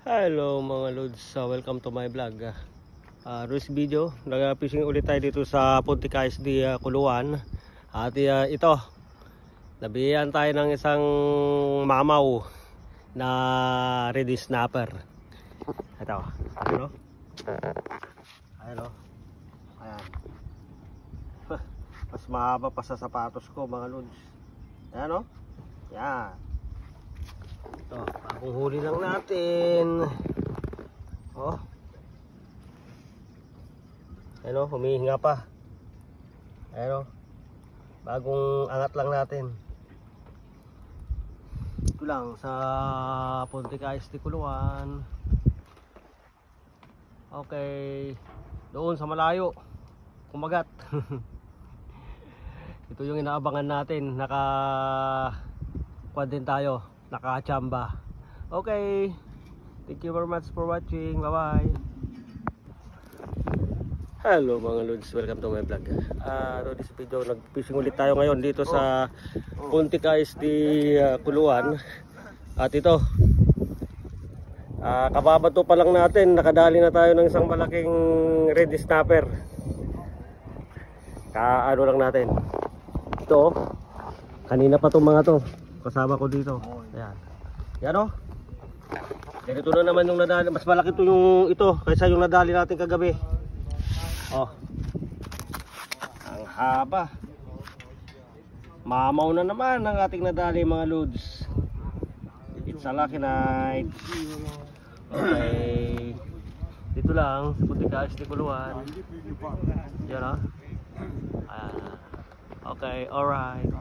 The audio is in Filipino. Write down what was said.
Hello mga lods, welcome to my vlog. This video, nag-fishing ulit tayo dito sa Puntik ISD Kuluan. At ito, nabihan tayo ng isang mamaw na ready snapper. Ito, ano? Ayan o. Ayan. Mas mahaba pa sa sapatos ko mga lods. Ayan o. Yan. Ito, bagong huli lang natin. Oh. Ayan o, humihinga pa. Ayan o, bagong angat lang natin. Ito lang sa Puntik ISD Kuluan. Okay, doon sa malayo kumagat. Ito yung inaabangan natin. Naka-quad din tayo, naka-chamba. Okay, thank you very much for watching. Bye bye. Hello mga lods, welcome to my vlog. This video, nag-fishing ulit tayo ngayon dito sa Puntik ISD Kuluan. At ito, kababato pa lang natin, nakadali na tayo ng isang malaking ready snapper. Ano lang natin. Ito, kanina pa itong mga to, kasama ko dito. Ayan. Yan o. Ganito na naman yung nadali. Mas malaki ito yung ito kaysa yung nadali natin kagabi. Oh. Ang haba. Mamaw na naman ang ating nadali mga loads. It's a lucky night. Okay. Dito lang sa Puntik ISD Kuluan. Yan o. Ayan. Okay, alright.